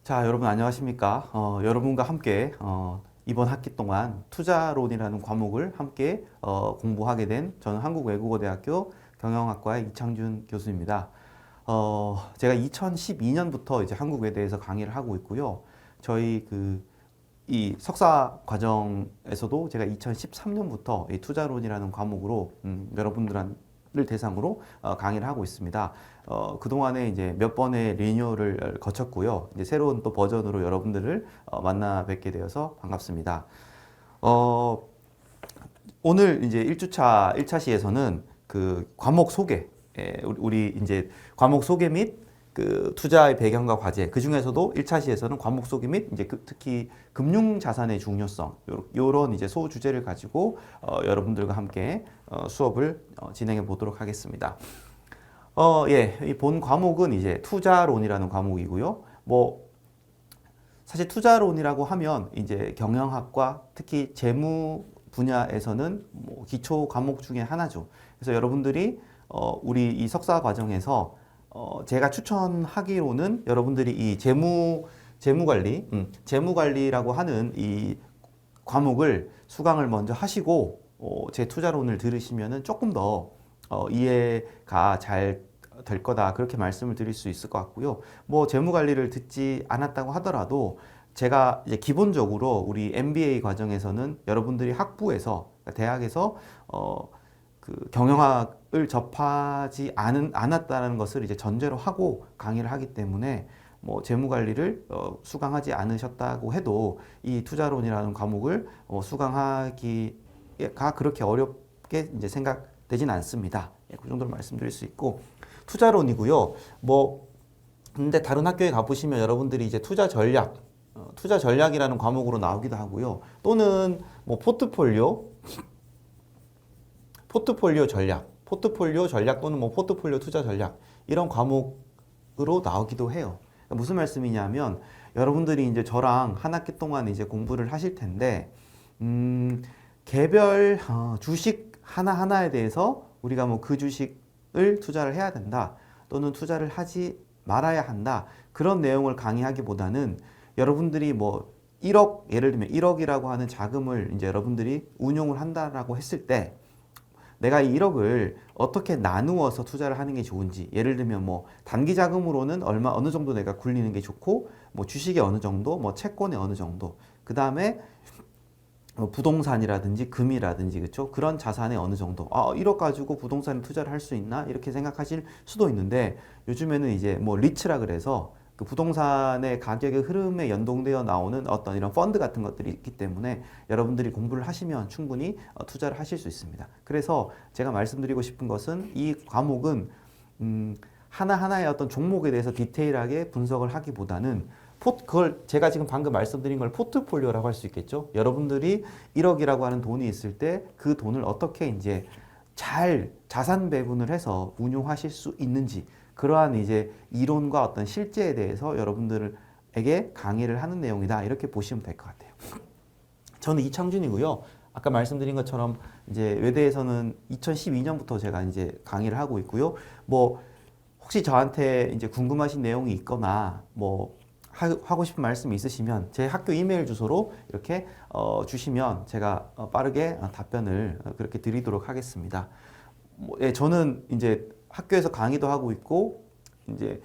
자, 여러분 안녕하십니까? 여러분과 함께 이번 학기 동안 투자론이라는 과목을 함께 공부하게 된 저는 한국외국어대학교 경영학과의 이창준 교수입니다. 제가 2012년부터 이제 한국외대에서 강의를 하고 있고요. 저희 이 석사 과정에서도 제가 2013년부터 이 투자론이라는 과목으로 여러분들을 대상으로 강의를 하고 있습니다. 그동안에 이제 몇 번의 리뉴얼을 거쳤고요. 이제 새로운 또 버전으로 여러분들을 만나 뵙게 되어서 반갑습니다. 어, 오늘 이제 1주차 1차 시에서는 그 과목 소개, 우리 이제 과목 소개 및 그 투자의 배경과 과제, 그 중에서도 1차 시에서는 과목 소개 및 이제 특히 금융 자산의 중요성, 요런 이제 소주제를 가지고 여러분들과 함께 수업을 진행해 보도록 하겠습니다. 예, 이 본 과목은 이제 투자론이라는 과목이고요. 뭐 사실 투자론이라고 하면 이제 경영학과 특히 재무 분야에서는 뭐 기초 과목 중에 하나죠. 그래서 여러분들이 우리 이 석사 과정에서 제가 추천하기로는 여러분들이 이 재무관리라고 하는 이 과목을 수강을 먼저 하시고 제 투자론을 들으시면은 조금 더 이해가 잘 될 거다, 그렇게 말씀을 드릴 수 있을 것 같고요. 뭐 재무관리를 듣지 않았다고 하더라도 제가 이제 기본적으로 우리 MBA 과정에서는 여러분들이 학부에서 대학에서 그 경영학을 접하지 않았다는 것을 이제 전제로 하고 강의를 하기 때문에 뭐 재무관리를 수강하지 않으셨다고 해도 이 투자론이라는 과목을 수강하기가 그렇게 어렵게 이제 생각되진 않습니다. 예, 그 정도로 말씀드릴 수 있고, 투자론이고요. 뭐 근데 다른 학교에 가보시면 여러분들이 이제 투자 전략이라는 과목으로 나오기도 하고요. 또는 뭐 포트폴리오 전략 또는 뭐 포트폴리오 투자 전략, 이런 과목으로 나오기도 해요. 그러니까 무슨 말씀이냐면 여러분들이 이제 저랑 한 학기 동안 이제 공부를 하실 텐데 개별 주식 하나하나에 대해서 우리가 뭐 그 주식을 투자를 해야 된다 또는 투자를 하지 말아야 한다, 그런 내용을 강의하기보다는 여러분들이 뭐 1억, 예를 들면 1억이라고 하는 자금을 이제 여러분들이 운용을 한다라고 했을 때 내가 이 1억을 어떻게 나누어서 투자를 하는 게 좋은지, 예를 들면 뭐 단기 자금으로는 어느 정도 내가 굴리는 게 좋고, 뭐 주식에 어느 정도, 뭐 채권에 어느 정도, 그 다음에 뭐 부동산이라든지 금이라든지, 그렇죠? 그런 자산에 어느 정도, 1억 가지고 부동산에 투자를 할 수 있나, 이렇게 생각하실 수도 있는데, 요즘에는 이제 뭐 리츠라 그래서 그 부동산의 가격의 흐름에 연동되어 나오는 어떤 이런 펀드 같은 것들이 있기 때문에 여러분들이 공부를 하시면 충분히 투자를 하실 수 있습니다. 그래서 제가 말씀드리고 싶은 것은 이 과목은 하나하나의 어떤 종목에 대해서 디테일하게 분석을 하기보다는 그걸 제가 지금 방금 말씀드린 걸 포트폴리오라고 할 수 있겠죠. 여러분들이 1억이라고 하는 돈이 있을 때 그 돈을 어떻게 이제 잘 자산 배분을 해서 운용하실 수 있는지, 그러한 이제 이론과 어떤 실제에 대해서 여러분들에게 강의를 하는 내용이다, 이렇게 보시면 될 것 같아요. 저는 이창준이고요. 아까 말씀드린 것처럼 이제 외대에서는 2012년부터 제가 이제 강의를 하고 있고요. 뭐 혹시 저한테 이제 궁금하신 내용이 있거나 뭐 하고 싶은 말씀이 있으시면 제 학교 이메일 주소로 이렇게 주시면 제가 빠르게 답변을 그렇게 드리도록 하겠습니다. 예, 저는 이제 학교에서 강의도 하고 있고, 이제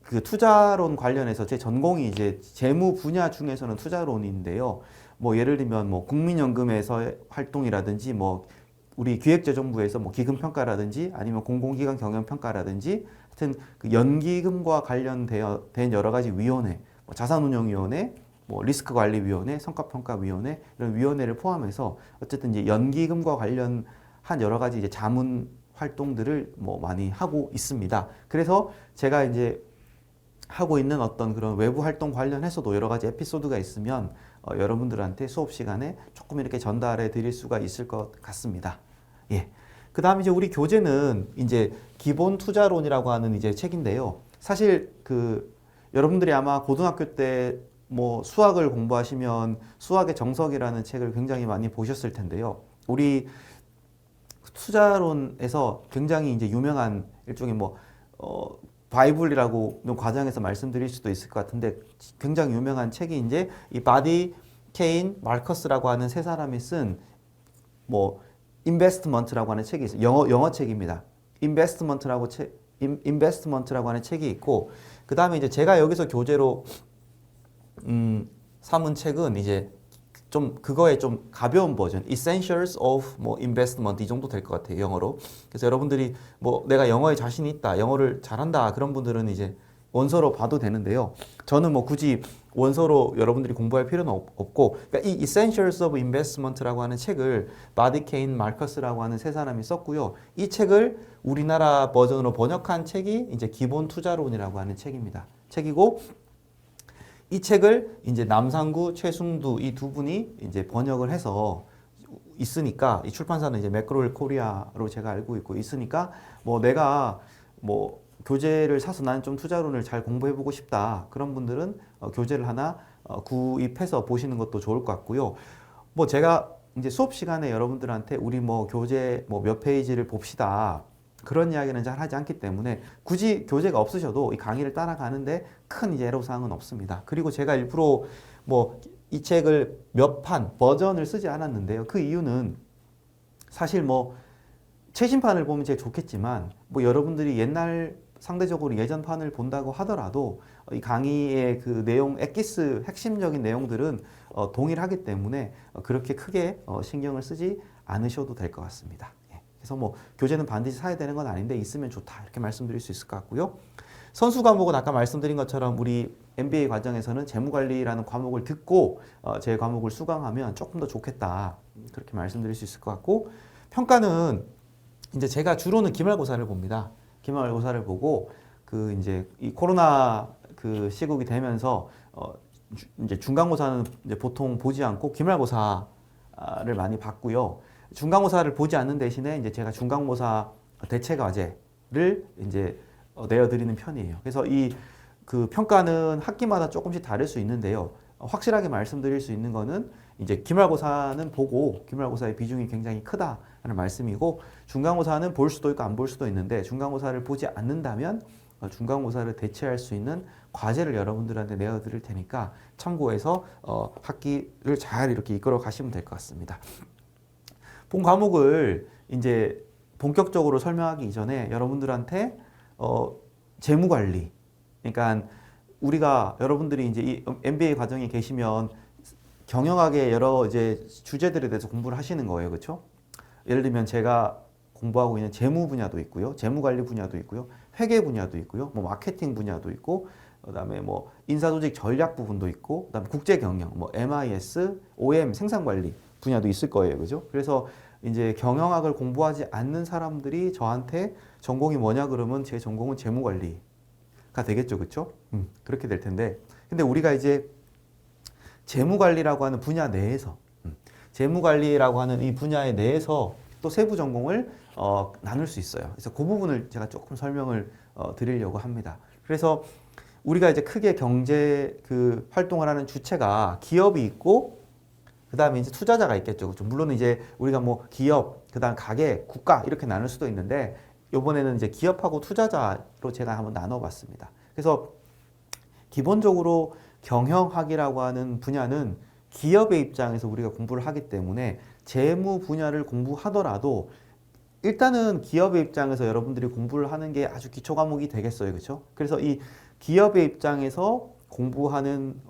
그 투자론 관련해서 제 전공이 이제 재무 분야 중에서는 투자론인데요. 뭐 예를 들면 뭐 국민연금에서의 활동이라든지, 뭐 우리 기획재정부에서 뭐 기금평가라든지, 아니면 공공기관 경영평가라든지, 하여튼 그 연기금과 관련된 여러 가지 위원회, 뭐 자산운용위원회, 뭐 리스크관리위원회, 성과평가위원회, 이런 위원회를 포함해서 어쨌든 이제 연기금과 관련한 여러 가지 이제 자문 활동들을 뭐 많이 하고 있습니다. 그래서 제가 이제 하고 있는 어떤 그런 외부 활동 관련해서도 여러 가지 에피소드가 있으면 여러분들한테 수업 시간에 조금 이렇게 전달해 드릴 수가 있을 것 같습니다. 예. 그 다음에 이제 우리 교재는 이제 기본 투자론이라고 하는 이제 책인데요. 사실 여러분들이 아마 고등학교 때 뭐 수학을 공부하시면 수학의 정석이라는 책을 굉장히 많이 보셨을 텐데요. 우리 투자론에서 굉장히 이제 유명한 일종의 뭐 바이블이라고 과정에서 말씀드릴 수도 있을 것 같은데 굉장히 유명한 책이 이제 이 바디 케인 마커스라고 하는 세 사람이 쓴 뭐 인베스트먼트라고 하는 책이 있어요. 영어 책입니다. 인베스트먼트라고 하는 책이 있고 그 다음에 이제 제가 여기서 교재로 삼은 책은 이제 좀 그거에 좀 가벼운 버전, Essentials of 뭐 Investment 이 정도 될 것 같아요, 영어로. 그래서 여러분들이 뭐 내가 영어에 자신이 있다, 영어를 잘한다 그런 분들은 이제 원서로 봐도 되는데요. 저는 뭐 굳이 원서로 여러분들이 공부할 필요는 없고, 그러니까 이 Essentials of Investment라고 하는 책을 바디 케인 마커스라고 하는 세 사람이 썼고요. 이 책을 우리나라 버전으로 번역한 책이 이제 기본 투자론이라고 하는 책이고. 이 책을 이제 남상구, 최승두 이 두 분이 이제 번역을 해서 있으니까 이 출판사는 이제 매크로웰 코리아로 제가 알고 있고 있으니까 뭐 내가 뭐 교재를 사서 나는 좀 투자론을 잘 공부해보고 싶다 그런 분들은 교재를 하나 구입해서 보시는 것도 좋을 것 같고요. 뭐 제가 이제 수업 시간에 여러분들한테 우리 뭐 교재 뭐 몇 페이지를 봅시다. 그런 이야기는 잘 하지 않기 때문에 굳이 교재가 없으셔도 이 강의를 따라가는데 큰 이제 애로사항은 없습니다. 그리고 제가 일부러 뭐 이 책을 몇 판, 버전을 쓰지 않았는데요. 그 이유는 사실 뭐 최신판을 보면 제일 좋겠지만 뭐 여러분들이 옛날 상대적으로 예전판을 본다고 하더라도 이 강의의 그 내용, 엑기스 핵심적인 내용들은 동일하기 때문에 그렇게 크게 신경을 쓰지 않으셔도 될 것 같습니다. 그래서 뭐 교재는 반드시 사야 되는 건 아닌데 있으면 좋다 이렇게 말씀드릴 수 있을 것 같고요. 선수 과목은 아까 말씀드린 것처럼 우리 MBA 과정에서는 재무관리라는 과목을 듣고 제 과목을 수강하면 조금 더 좋겠다 그렇게 말씀드릴 수 있을 것 같고 평가는 이제 제가 주로는 기말고사를 봅니다. 기말고사를 보고 그 이제 이 코로나 그 시국이 되면서 이제 중간고사는 이제 보통 보지 않고 기말고사를 많이 봤고요. 중간고사를 보지 않는 대신에 이제 제가 중간고사 대체 과제를 이제 내어드리는 편이에요. 그래서 이 그 평가는 학기마다 조금씩 다를 수 있는데요. 확실하게 말씀드릴 수 있는 거는 이제 기말고사는 보고 기말고사의 비중이 굉장히 크다는 말씀이고 중간고사는 볼 수도 있고 안 볼 수도 있는데 중간고사를 보지 않는다면 중간고사를 대체할 수 있는 과제를 여러분들한테 내어드릴 테니까 참고해서 학기를 잘 이렇게 이끌어 가시면 될 것 같습니다. 본 과목을 이제 본격적으로 설명하기 이전에 여러분들한테 재무관리, 그러니까 우리가 여러분들이 이제 이 MBA 과정에 계시면 경영학의 여러 이제 주제들에 대해서 공부를 하시는 거예요, 그렇죠? 예를 들면 제가 공부하고 있는 재무 분야도 있고요, 재무관리 분야도 있고요, 회계 분야도 있고요, 뭐 마케팅 분야도 있고, 그다음에 뭐 인사조직 전략 부분도 있고, 그다음에 국제 경영, 뭐 MIS, OM 생산관리 분야도 있을 거예요, 그죠? 그래서 이제 경영학을 공부하지 않는 사람들이 저한테 전공이 뭐냐 그러면 제 전공은 재무관리가 되겠죠, 그렇죠? 그렇게 될 텐데, 근데 우리가 이제 재무관리라고 하는 분야 내에서 재무관리라고 하는 이 분야에 내에서 또 세부 전공을 나눌 수 있어요. 그래서 그 부분을 제가 조금 설명을 드리려고 합니다. 그래서 우리가 이제 크게 경제 그 활동을 하는 주체가 기업이 있고 그 다음에 이제 투자자가 있겠죠. 그렇죠? 물론 이제 우리가 뭐 기업, 그 다음 가계, 국가 이렇게 나눌 수도 있는데 이번에는 이제 기업하고 투자자로 제가 한번 나눠봤습니다. 그래서 기본적으로 경영학이라고 하는 분야는 기업의 입장에서 우리가 공부를 하기 때문에 재무 분야를 공부하더라도 일단은 기업의 입장에서 여러분들이 공부를 하는 게 아주 기초 과목이 되겠어요. 그렇죠? 그래서 이 기업의 입장에서 공부하는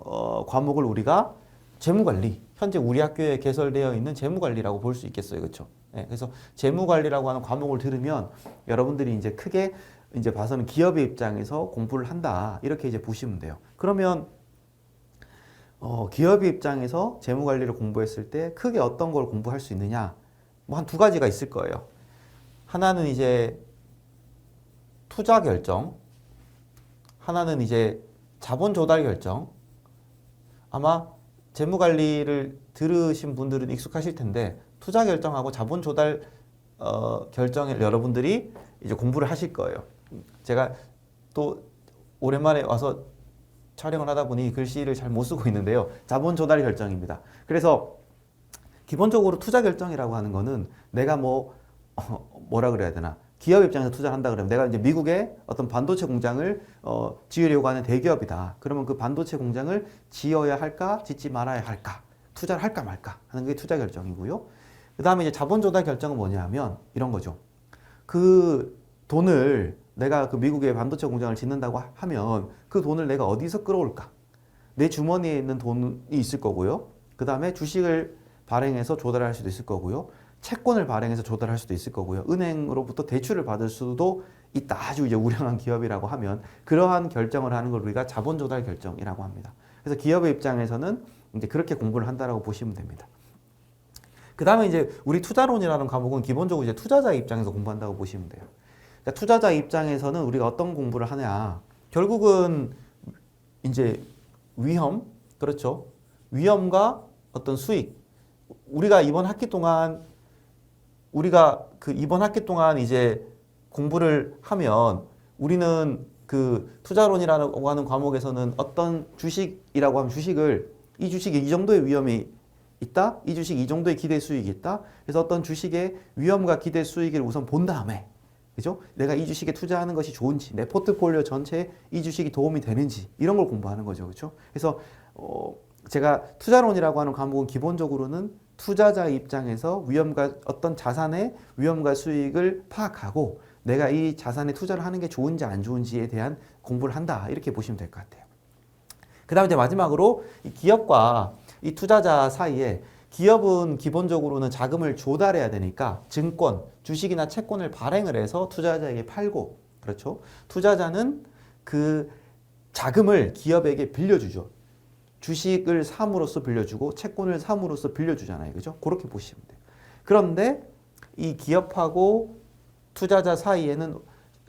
과목을 우리가 재무관리, 현재 우리 학교에 개설되어 있는 재무관리라고 볼 수 있겠어요. 그렇죠? 네, 그래서 재무관리라고 하는 과목을 들으면 여러분들이 이제 크게 이제 봐서는 기업의 입장에서 공부를 한다. 이렇게 이제 보시면 돼요. 그러면 기업의 입장에서 재무관리를 공부했을 때 크게 어떤 걸 공부할 수 있느냐? 뭐 한 두 가지가 있을 거예요. 하나는 이제 투자 결정, 하나는 이제 자본 조달 결정. 아마 재무관리를 들으신 분들은 익숙하실 텐데 투자 결정하고 자본 조달 결정을 여러분들이 이제 공부를 하실 거예요. 제가 또 오랜만에 와서 촬영을 하다 보니 글씨를 잘 못 쓰고 있는데요. 자본 조달 결정입니다. 그래서 기본적으로 투자 결정이라고 하는 거는 내가 뭐라 그래야 되나? 기업 입장에서 투자를 한다 그러면 내가 이제 미국에 어떤 반도체 공장을 지으려고 하는 대기업이다. 그러면 그 반도체 공장을 지어야 할까, 짓지 말아야 할까, 투자를 할까 말까 하는 게 투자 결정이고요. 그 다음에 이제 자본 조달 결정은 뭐냐면 이런 거죠. 그 돈을 내가 그 미국에 반도체 공장을 짓는다고 하면 그 돈을 내가 어디서 끌어올까? 내 주머니에 있는 돈이 있을 거고요. 그 다음에 주식을 발행해서 조달할 수도 있을 거고요. 채권을 발행해서 조달할 수도 있을 거고요. 은행으로부터 대출을 받을 수도 있다. 아주 이제 우량한 기업이라고 하면 그러한 결정을 하는 걸 우리가 자본 조달 결정이라고 합니다. 그래서 기업의 입장에서는 이제 그렇게 공부를 한다라고 보시면 됩니다. 그 다음에 이제 우리 투자론이라는 과목은 기본적으로 이제 투자자 입장에서 공부한다고 보시면 돼요. 그러니까 투자자 입장에서는 우리가 어떤 공부를 하냐. 결국은 이제 위험, 그렇죠. 위험과 어떤 수익. 우리가 이번 학기 동안 이제 공부를 하면 우리는 그 투자론이라고 하는 과목에서는 어떤 주식이라고 하면 이 주식에 이 정도의 위험이 있다. 이 주식 이 정도의 기대 수익이 있다. 그래서 어떤 주식의 위험과 기대 수익을 우선 본 다음에, 그죠? 내가 이 주식에 투자하는 것이 좋은지, 내 포트폴리오 전체에 이 주식이 도움이 되는지 이런 걸 공부하는 거죠, 그렇죠? 그래서 제가 투자론이라고 하는 과목은 기본적으로는 투자자 입장에서 위험과 어떤 자산의 위험과 수익을 파악하고 내가 이 자산에 투자를 하는 게 좋은지 안 좋은지에 대한 공부를 한다 이렇게 보시면 될 것 같아요. 그 다음에 이제 마지막으로 이 기업과 이 투자자 사이에 기업은 기본적으로는 자금을 조달해야 되니까 증권, 주식이나 채권을 발행을 해서 투자자에게 팔고, 그렇죠? 투자자는 그 자금을 기업에게 빌려주죠. 주식을 삼으로써 빌려주고 채권을 삼으로써 빌려주잖아요. 그죠? 그렇게 보시면 돼요. 그런데 이 기업하고 투자자 사이에는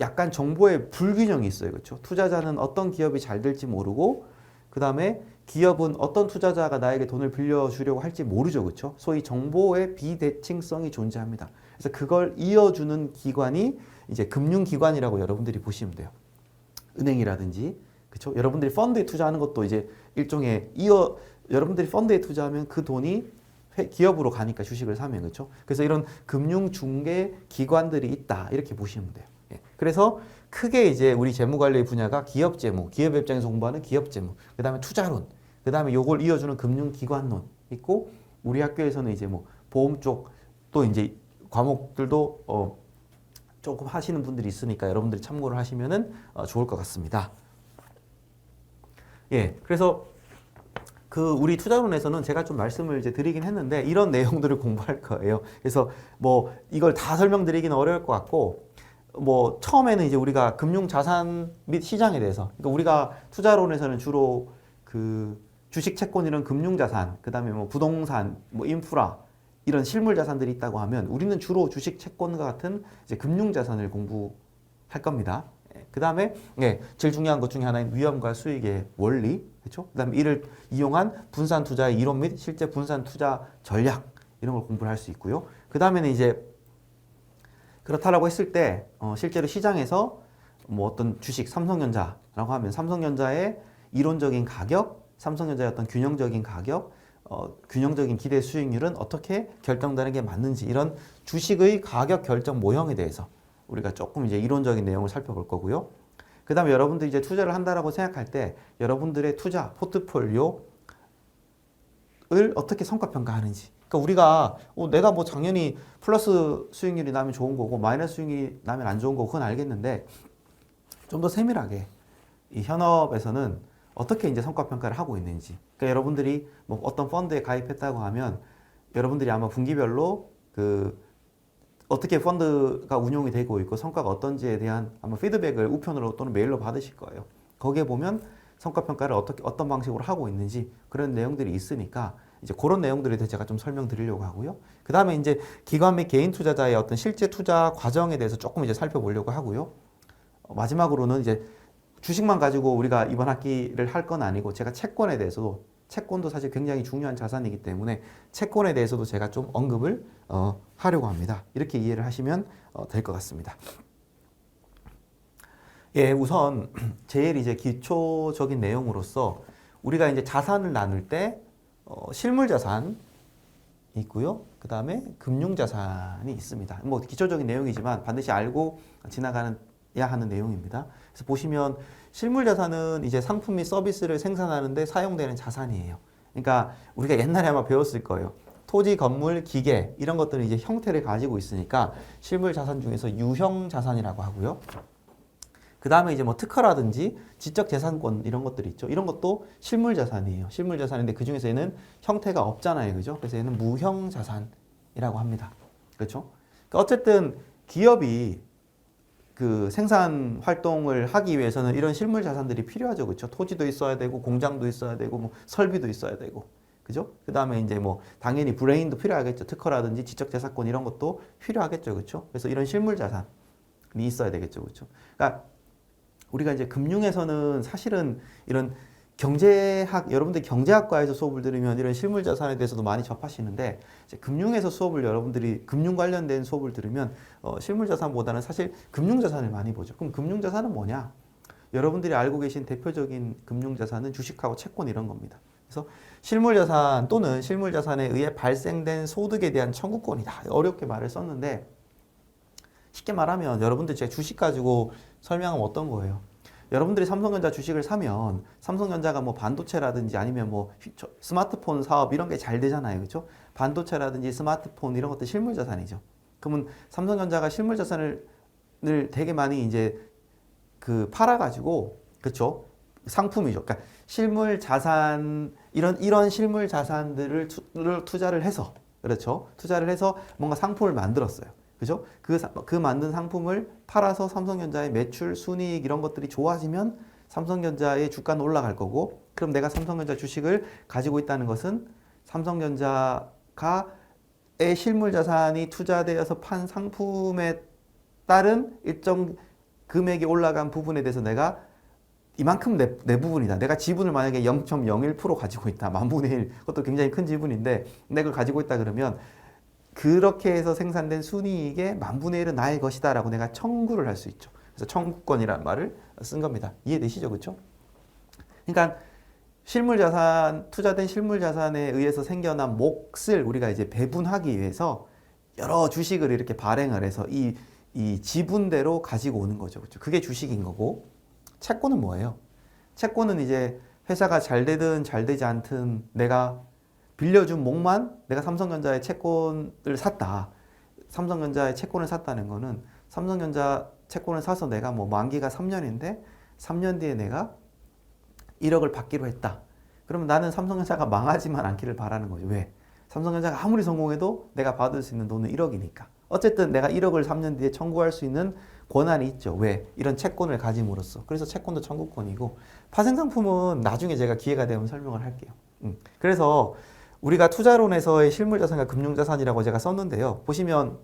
약간 정보의 불균형이 있어요. 그렇죠? 투자자는 어떤 기업이 잘 될지 모르고 그 다음에 기업은 어떤 투자자가 나에게 돈을 빌려주려고 할지 모르죠. 그렇죠? 소위 정보의 비대칭성이 존재합니다. 그래서 그걸 이어주는 기관이 이제 금융기관이라고 여러분들이 보시면 돼요. 은행이라든지, 그렇죠? 여러분들이 펀드에 투자하는 것도 이제 일종의 여러분들이 펀드에 투자하면 그 돈이 기업으로 가니까 주식을 사면, 그렇죠? 그래서 이런 금융 중개 기관들이 있다 이렇게 보시면 돼요. 예. 그래서 크게 이제 우리 재무관리 분야가 기업 재무, 기업 입장에서 공부하는 기업 재무, 그 다음에 투자론, 그 다음에 요걸 이어주는 금융기관론 있고, 우리 학교에서는 이제 뭐 보험 쪽 또 이제 과목들도 조금 하시는 분들이 있으니까 여러분들이 참고를 하시면은 좋을 것 같습니다. 예, 그래서 그 우리 투자론에서는 제가 좀 말씀을 이제 드리긴 했는데 이런 내용들을 공부할 거예요. 그래서 뭐 이걸 다 설명드리기는 어려울 것 같고, 뭐 처음에는 이제 우리가 금융 자산 및 시장에 대해서, 그러니까 우리가 투자론에서는 주로 그 주식, 채권 이런 금융 자산, 그다음에 뭐 부동산, 뭐 인프라 이런 실물 자산들이 있다고 하면 우리는 주로 주식, 채권과 같은 이제 금융 자산을 공부할 겁니다. 그 다음에 제일 중요한 것 중에 하나인 위험과 수익의 원리, 그렇죠? 그 다음에 이를 이용한 분산 투자의 이론 및 실제 분산 투자 전략 이런 걸 공부를 할 수 있고요. 그 다음에는 이제 그렇다라고 했을 때 실제로 시장에서 뭐 어떤 주식, 삼성전자라고 하면 삼성전자의 이론적인 가격, 삼성전자의 어떤 균형적인 가격, 균형적인 기대 수익률은 어떻게 결정되는 게 맞는지, 이런 주식의 가격 결정 모형에 대해서 우리가 조금 이제 이론적인 내용을 살펴볼 거고요. 그 다음에 여러분들이 이제 투자를 한다라고 생각할 때 여러분들의 투자 포트폴리오를 어떻게 성과평가하는지. 그러니까 우리가 내가 뭐 당연히 플러스 수익률이 나면 좋은 거고 마이너스 수익률이 나면 안 좋은 거고 그건 알겠는데, 좀 더 세밀하게 이 현업에서는 어떻게 이제 성과평가를 하고 있는지. 그러니까 여러분들이 뭐 어떤 펀드에 가입했다고 하면 여러분들이 아마 분기별로 그 어떻게 펀드가 운용이 되고 있고 성과가 어떤지에 대한 아마 피드백을 우편으로 또는 메일로 받으실 거예요. 거기에 보면 성과평가를 어떤 방식으로 하고 있는지 그런 내용들이 있으니까 이제 그런 내용들에 대해서 제가 좀 설명드리려고 하고요. 그 다음에 이제 기관 및 개인 투자자의 어떤 실제 투자 과정에 대해서 조금 이제 살펴보려고 하고요. 마지막으로는 이제 주식만 가지고 우리가 이번 학기를 할 건 아니고 제가 채권에 대해서도, 채권도 사실 굉장히 중요한 자산이기 때문에 채권에 대해서도 제가 좀 언급을 하려고 합니다. 이렇게 이해를 하시면 될 것 같습니다. 예, 우선 제일 이제 기초적인 내용으로서 우리가 이제 자산을 나눌 때 실물 자산, 있고요. 그 다음에 금융자산이 있습니다. 뭐 기초적인 내용이지만 반드시 알고 지나가야 하는 내용입니다. 그래서 보시면 실물자산은 이제 상품 및 서비스를 생산하는데 사용되는 자산이에요. 그러니까 우리가 옛날에 아마 배웠을 거예요. 토지, 건물, 기계 이런 것들은 이제 형태를 가지고 있으니까 실물자산 중에서 유형자산이라고 하고요. 그 다음에 이제 뭐 특허라든지 지적재산권 이런 것들이 있죠. 이런 것도 실물자산이에요. 실물자산인데 그 중에서 얘는 형태가 없잖아요. 그죠? 그래서 얘는 무형자산이라고 합니다. 그렇죠? 그러니까 어쨌든 기업이 그 생산 활동을 하기 위해서는 이런 실물 자산들이 필요하죠. 그렇죠? 토지도 있어야 되고 공장도 있어야 되고 뭐 설비도 있어야 되고. 그죠? 그다음에 이제 뭐 당연히 브레인도 필요하겠죠. 특허라든지 지적 재산권 이런 것도 필요하겠죠. 그렇죠? 그래서 이런 실물 자산이 있어야 되겠죠. 그렇죠? 그러니까 우리가 이제 금융에서는 사실은 이런 경제학, 여러분들 경제학과에서 수업을 들으면 이런 실물 자산에 대해서도 많이 접하시는데 이제 금융에서 수업을 여러분들이 금융 관련된 수업을 들으면 실물 자산보다는 사실 금융 자산을 많이 보죠. 그럼 금융 자산은 뭐냐? 여러분들이 알고 계신 대표적인 금융 자산은 주식하고 채권 이런 겁니다. 그래서 실물 자산 또는 실물 자산에 의해 발생된 소득에 대한 청구권이다. 어렵게 말을 썼는데 쉽게 말하면 여러분들 제가 주식 가지고 설명하면 어떤 거예요? 여러분들이 삼성전자 주식을 사면 삼성전자가 뭐 반도체라든지 아니면 뭐 스마트폰 사업 이런 게 잘 되잖아요. 그렇죠? 반도체라든지 스마트폰 이런 것도 실물 자산이죠. 그러면 삼성전자가 실물 자산을 되게 많이 이제 그 팔아 가지고 그렇죠? 상품이죠. 그러니까 실물 자산 이런 실물 자산들을 투자를 해서 그렇죠? 투자를 해서 뭔가 상품을 만들었어요. 그죠? 그 만든 상품을 팔아서 삼성전자의 매출, 순이익 이런 것들이 좋아지면 삼성전자의 주가는 올라갈 거고, 그럼 내가 삼성전자 주식을 가지고 있다는 것은 삼성전자의 실물 자산이 투자되어서 판 상품에 따른 일정 금액이 올라간 부분에 대해서 내가 이만큼 내 부분이다. 내가 지분을 만약에 0.01% 가지고 있다. 만분의 1. 그것도 굉장히 큰 지분인데 내가 가지고 있다 그러면 그렇게 해서 생산된 순이익의 만분의 1은 나의 것이다 라고 내가 청구를 할 수 있죠. 그래서 청구권이라는 말을 쓴 겁니다. 이해되시죠? 그렇죠? 그러니까 실물자산, 투자된 실물자산에 의해서 생겨난 몫을 우리가 이제 배분하기 위해서 여러 주식을 이렇게 발행을 해서 이 지분대로 가지고 오는 거죠. 그렇죠? 그게 주식인 거고, 채권은 뭐예요? 채권은 이제 회사가 잘 되든 잘 되지 않든 내가 빌려준 몫만 내가 삼성전자의 채권을 샀다. 삼성전자의 채권을 샀다는 거는 삼성전자 채권을 사서 내가 뭐 만기가 3년인데 3년 뒤에 내가 1억을 받기로 했다. 그러면 나는 삼성전자가 망하지만 않기를 바라는 거죠. 왜? 삼성전자가 아무리 성공해도 내가 받을 수 있는 돈은 1억이니까. 어쨌든 내가 1억을 3년 뒤에 청구할 수 있는 권한이 있죠. 왜? 이런 채권을 가짐으로써. 그래서 채권도 청구권이고 파생상품은 나중에 제가 기회가 되면 설명을 할게요. 그래서 우리가 투자론에서의 실물자산과 금융자산이라고 제가 썼는데요. 보시면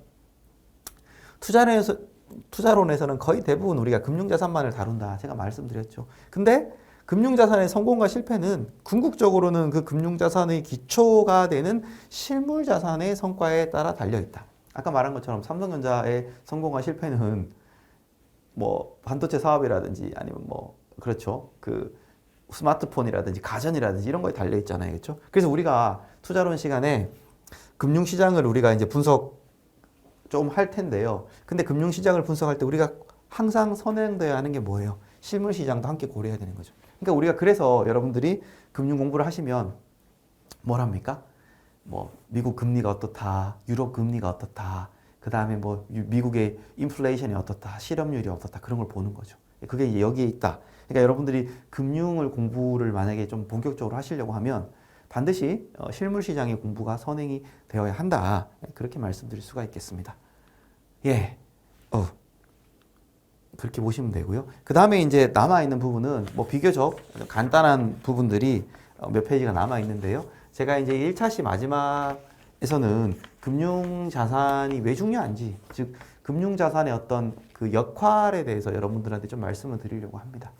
투자론에서는 거의 대부분 우리가 금융자산만을 다룬다. 제가 말씀드렸죠. 근데 금융자산의 성공과 실패는 궁극적으로는 그 금융자산의 기초가 되는 실물자산의 성과에 따라 달려있다. 아까 말한 것처럼 삼성전자의 성공과 실패는 뭐 반도체 사업이라든지 아니면 뭐 그렇죠. 그 스마트폰이라든지 가전이라든지 이런 거에 달려 있잖아요. 그렇죠? 그래서 우리가 투자론 시간에 금융시장을 우리가 이제 분석 좀 할 텐데요. 근데 금융시장을 분석할 때 우리가 항상 선행돼야 하는 게 뭐예요? 실물시장도 함께 고려해야 되는 거죠. 그러니까 우리가 그래서 여러분들이 금융 공부를 하시면 뭘 합니까? 뭐 미국 금리가 어떻다, 유럽 금리가 어떻다, 그 다음에 뭐 미국의 인플레이션이 어떻다, 실업률이 어떻다 그런 걸 보는 거죠. 그게 여기에 있다. 그러니까 여러분들이 금융을 공부를 만약에 좀 본격적으로 하시려고 하면 반드시 실물시장의 공부가 선행이 되어야 한다. 그렇게 말씀드릴 수가 있겠습니다. 예. 그렇게 보시면 되고요. 그 다음에 이제 남아있는 부분은 뭐 비교적 간단한 부분들이 몇 페이지가 남아있는데요. 제가 이제 1차시 마지막에서는 금융자산이 왜 중요한지, 즉, 금융자산의 어떤 그 역할에 대해서 여러분들한테 좀 말씀을 드리려고 합니다.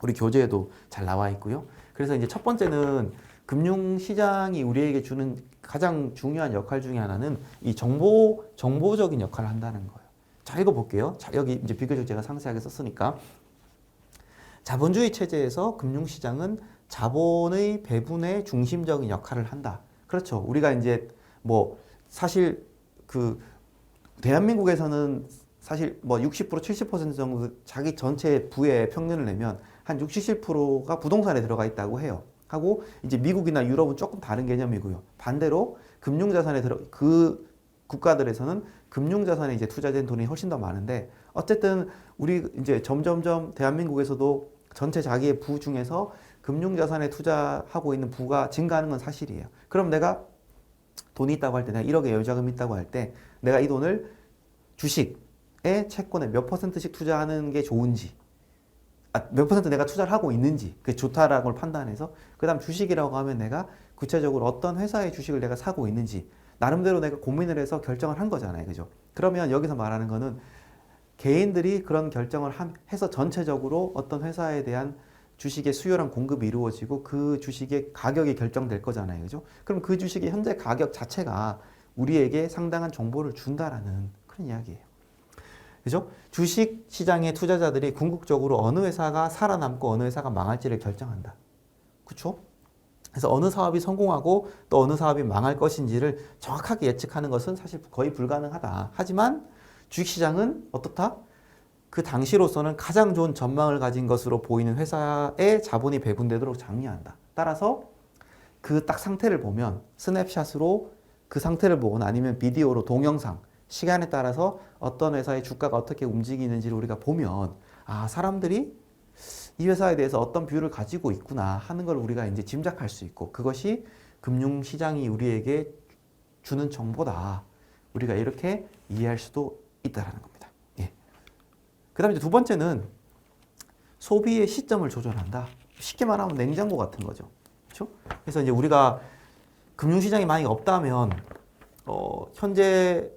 우리 교재에도 잘 나와 있고요. 그래서 이제 첫 번째는 금융시장이 우리에게 주는 가장 중요한 역할 중에 하나는 이 정보적인 역할을 한다는 거예요. 자, 읽어볼게요. 자, 여기 이제 비교적 제가 상세하게 썼으니까. 자본주의 체제에서 금융시장은 자본의 배분의 중심적인 역할을 한다. 그렇죠. 우리가 이제 뭐 사실 그 대한민국에서는 사실 뭐 60% 70% 정도 자기 전체 부의 평균을 내면 한 60, 70%가 부동산에 들어가 있다고 해요. 하고 이제 미국이나 유럽은 조금 다른 개념이고요. 반대로 금융자산에 그 국가들에서는 금융자산에 이제 투자된 돈이 훨씬 더 많은데 어쨌든 우리 이제 점점점 대한민국에서도 전체 자기의 부 중에서 금융자산에 투자하고 있는 부가 증가하는 건 사실이에요. 그럼 내가 돈이 있다고 할 때, 내가 1억의 여유자금이 있다고 할 때 내가 이 돈을 주식에 채권에 몇 %씩 투자하는 게 좋은지, 몇 % 내가 투자를 하고 있는지, 그게 좋다라는 걸 판단해서, 그 다음 주식이라고 하면 내가 구체적으로 어떤 회사의 주식을 내가 사고 있는지 나름대로 내가 고민을 해서 결정을 한 거잖아요. 그죠? 그러면 여기서 말하는 거는 개인들이 그런 결정을 해서 전체적으로 어떤 회사에 대한 주식의 수요랑 공급이 이루어지고 그 주식의 가격이 결정될 거잖아요. 그죠? 그럼 그 주식의 현재 가격 자체가 우리에게 상당한 정보를 준다라는 그런 이야기예요. 그죠? 주식 시장의 투자자들이 궁극적으로 어느 회사가 살아남고 어느 회사가 망할지를 결정한다. 그렇죠? 그래서 어느 사업이 성공하고 또 어느 사업이 망할 것인지를 정확하게 예측하는 것은 사실 거의 불가능하다. 하지만 주식시장은 어떻다? 그 당시로서는 가장 좋은 전망을 가진 것으로 보이는 회사의 자본이 배분되도록 장려한다. 따라서 그 딱 상태를 보면 스냅샷으로 그 상태를 보거나 아니면 비디오로 동영상, 시간에 따라서 어떤 회사의 주가가 어떻게 움직이는지를 우리가 보면 아, 사람들이 이 회사에 대해서 어떤 뷰를 가지고 있구나 하는 걸 우리가 이제 짐작할 수 있고 그것이 금융시장이 우리에게 주는 정보다. 우리가 이렇게 이해할 수도 있다라는 겁니다. 예. 그 다음에 두 번째는 소비의 시점을 조절한다. 쉽게 말하면 냉장고 같은 거죠. 그렇죠? 그래서 이제 우리가 금융시장이 만약에 없다면 현재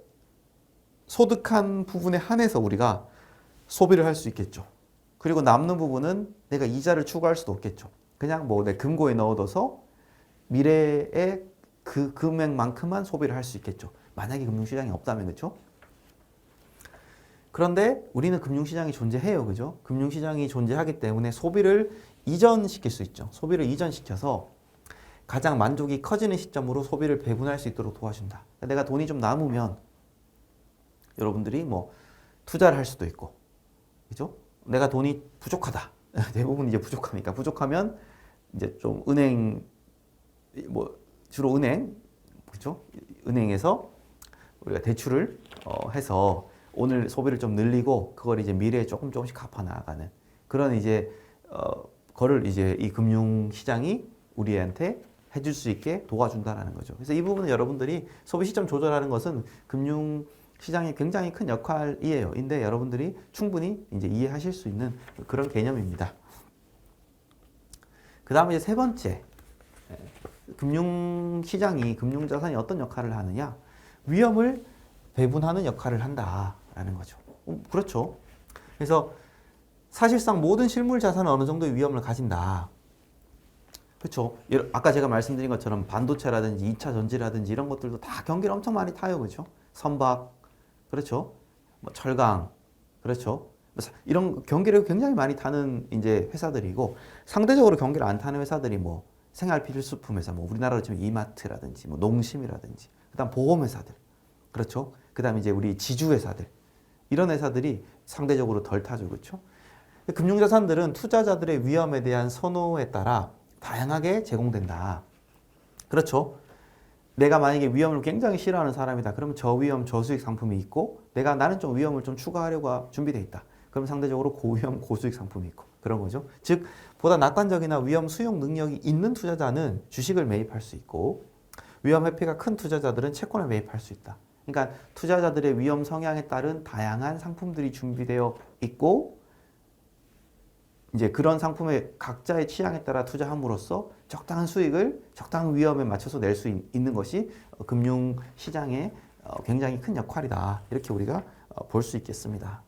소득한 부분에 한해서 우리가 소비를 할 수 있겠죠. 그리고 남는 부분은 내가 이자를 추구할 수도 없겠죠. 그냥 뭐 내 금고에 넣어둬서 미래에 그 금액만큼만 소비를 할 수 있겠죠. 만약에 금융시장이 없다면. 그렇죠? 그런데 우리는 금융시장이 존재해요. 그죠? 금융시장이 존재하기 때문에 소비를 이전시킬 수 있죠. 소비를 이전시켜서 가장 만족이 커지는 시점으로 소비를 배분할 수 있도록 도와준다. 내가 돈이 좀 남으면 여러분들이 뭐 투자를 할 수도 있고, 그죠? 내가 돈이 부족하다. 대부분 이제 부족하니까. 부족하면 이제 좀 은행, 뭐 주로 은행, 그죠? 은행에서 우리가 대출을 해서 오늘 소비를 좀 늘리고 그걸 이제 미래에 조금씩 갚아 나가는 그런 이제 거를 이제 이 금융 시장이 우리한테 해줄 수 있게 도와준다라는 거죠. 그래서 이 부분은 여러분들이 소비 시점 조절하는 것은 금융 시장이 굉장히 큰 역할이에요. 인데 여러분들이 충분히 이제 이해하실 수 있는 그런 개념입니다. 그 다음에 이제 세 번째, 금융 시장이 금융자산이 어떤 역할을 하느냐? 위험을 배분하는 역할을 한다라는 거죠. 그렇죠. 그래서 사실상 모든 실물 자산은 어느 정도의 위험을 가진다. 그렇죠. 아까 제가 말씀드린 것처럼 반도체라든지 2차 전지라든지 이런 것들도 다 경기를 엄청 많이 타요. 그렇죠. 선박, 그렇죠. 뭐 철강, 그렇죠. 이런 경기를 굉장히 많이 타는 이제 회사들이고 상대적으로 경기를 안 타는 회사들이 뭐 생활 필수품 회사, 뭐 우리나라로 치면 이마트라든지 뭐 농심이라든지 그다음 보험 회사들, 그렇죠. 그다음 이제 우리 지주 회사들 이런 회사들이 상대적으로 덜 타죠, 그렇죠. 금융자산들은 투자자들의 위험에 대한 선호에 따라 다양하게 제공된다. 그렇죠. 내가 만약에 위험을 굉장히 싫어하는 사람이다. 그러면 저위험, 저수익 상품이 있고 나는 좀 위험을 좀 추가하려고 준비되어 있다. 그럼 상대적으로 고위험, 고수익 상품이 있고 그런 거죠. 즉 보다 낙관적이나 위험 수용 능력이 있는 투자자는 주식을 매입할 수 있고 위험 회피가 큰 투자자들은 채권을 매입할 수 있다. 그러니까 투자자들의 위험 성향에 따른 다양한 상품들이 준비되어 있고 이제 그런 상품의 각자의 취향에 따라 투자함으로써 적당한 수익을 적당한 위험에 맞춰서 낼 수 있는 것이 금융 시장의 굉장히 큰 역할이다. 이렇게 우리가 볼 수 있겠습니다.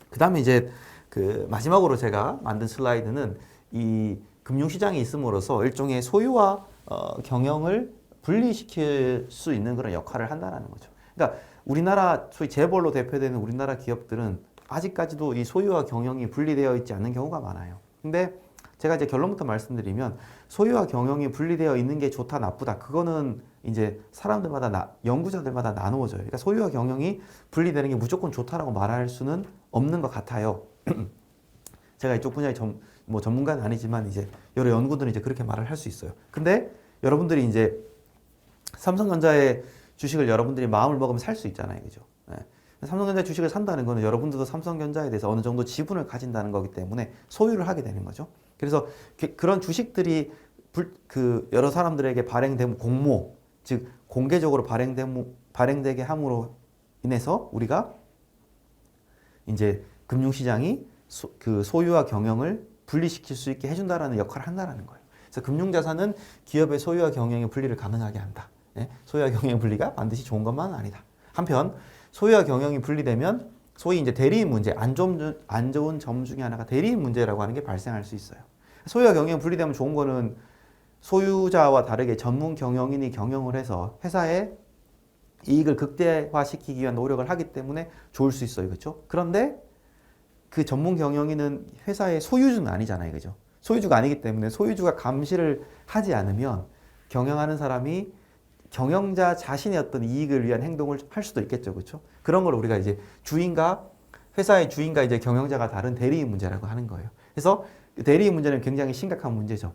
그 다음에 이제 그 마지막으로 제가 만든 슬라이드는 이 금융 시장이 있음으로써 일종의 소유와 경영을 분리시킬 수 있는 그런 역할을 한다는 거죠. 그러니까 우리나라 소위 재벌로 대표되는 우리나라 기업들은 아직까지도 이 소유와 경영이 분리되어 있지 않는 경우가 많아요. 근데 제가 이제 결론부터 말씀드리면 소유와 경영이 분리되어 있는 게 좋다 나쁘다 그거는 이제 사람들마다 연구자들마다 나누어져요. 그러니까 소유와 경영이 분리되는 게 무조건 좋다라고 말할 수는 없는 것 같아요. 제가 이쪽 분야의 전문가는 아니지만 이제 여러 연구들은 이제 그렇게 말을 할 수 있어요. 근데 여러분들이 이제 삼성전자의 주식을 여러분들이 마음을 먹으면 살 수 있잖아요, 그죠? 네. 삼성전자 주식을 산다는 거는 여러분들도 삼성전자에 대해서 어느 정도 지분을 가진다는 거기 때문에 소유를 하게 되는 거죠. 그래서 그런 주식들이 여러 사람들에게 발행된 공모, 즉 공개적으로 발행되게 함으로 인해서 우리가 이제 금융시장이 소유와 경영을 분리시킬 수 있게 해준다라는 역할을 한다라는 거예요. 그래서 금융자산은 기업의 소유와 경영의 분리를 가능하게 한다. 예? 소유와 경영의 분리가 반드시 좋은 것만은 아니다. 한편 소유와 경영이 분리되면 소위 이제 대리인 문제, 안 좋은 점 중에 하나가 대리인 문제라고 하는 게 발생할 수 있어요. 소유와 경영이 분리되면 좋은 거는 소유자와 다르게 전문 경영인이 경영을 해서 회사의 이익을 극대화시키기 위한 노력을 하기 때문에 좋을 수 있어요. 그렇죠? 그런데 그 전문 경영인은 회사의 소유주는 아니잖아요. 그죠? 소유주가 아니기 때문에 소유주가 감시를 하지 않으면 경영하는 사람이 경영자 자신의 어떤 이익을 위한 행동을 할 수도 있겠죠. 그렇죠? 그런 걸 우리가 이제 회사의 주인과 이제 경영자가 다른 대리인 문제라고 하는 거예요. 그래서 대리인 문제는 굉장히 심각한 문제죠.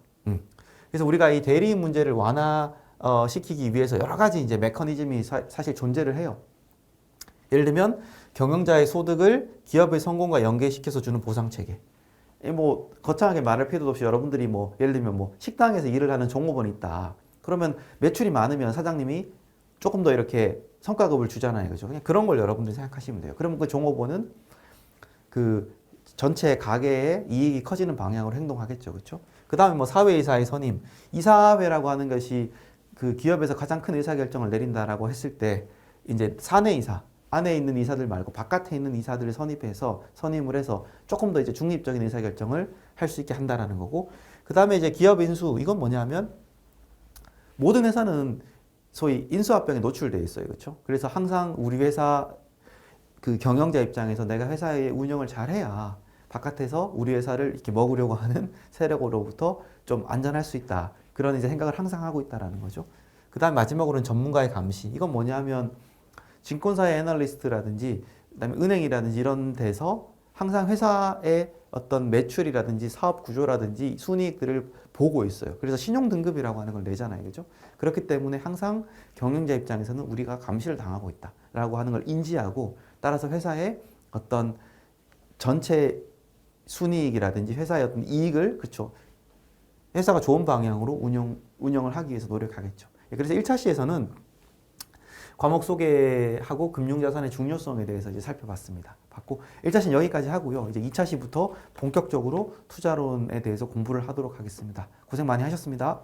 그래서 우리가 이 대리인 문제를 완화시키기 위해서 여러 가지 이제 메커니즘이 사실 존재를 해요. 예를 들면 경영자의 소득을 기업의 성공과 연계시켜서 주는 보상 체계. 뭐 거창하게 말할 필요도 없이 여러분들이 뭐 예를 들면 뭐 식당에서 일을 하는 종업원이 있다. 그러면 매출이 많으면 사장님이 조금 더 이렇게 성과급을 주잖아요. 그죠? 그냥 그런 걸 여러분들이 생각하시면 돼요. 그러면 그 종업원은 그 전체 가게의 이익이 커지는 방향으로 행동하겠죠. 그렇죠? 그 다음에 뭐 사회이사의 선임. 이사회라고 하는 것이 그 기업에서 가장 큰 의사결정을 내린다라고 했을 때 이제 사내이사, 안에 있는 이사들 말고 바깥에 있는 이사들을 선임을 해서 조금 더 이제 중립적인 의사결정을 할 수 있게 한다라는 거고, 그 다음에 이제 기업 인수. 이건 뭐냐면 모든 회사는 소위 인수합병에 노출되어 있어요. 그렇죠? 그래서 항상 우리 회사 그 경영자 입장에서 내가 회사의 운영을 잘해야 바깥에서 우리 회사를 이렇게 먹으려고 하는 세력으로부터 좀 안전할 수 있다. 그런 이제 생각을 항상 하고 있다라는 거죠. 그 다음 마지막으로는 전문가의 감시. 이건 뭐냐면 증권사의 애널리스트라든지 그다음에 은행이라든지 이런 데서 항상 회사의 어떤 매출이라든지 사업 구조라든지 순이익들을 보고 있어요. 그래서 신용등급이라고 하는 걸 내잖아요. 그죠? 그렇기 때문에 항상 경영자 입장에서는 우리가 감시를 당하고 있다라고 하는 걸 인지하고, 따라서 회사의 어떤 전체 순이익이라든지 회사의 어떤 이익을, 그렇죠, 회사가 좋은 방향으로 운영을 하기 위해서 노력하겠죠. 그래서 1차 시에서는 과목 소개하고 금융자산의 중요성에 대해서 이제 살펴봤습니다. 1차 시는 여기까지 하고요. 이제 2차 시부터 본격적으로 투자론에 대해서 공부를 하도록 하겠습니다. 고생 많이 하셨습니다.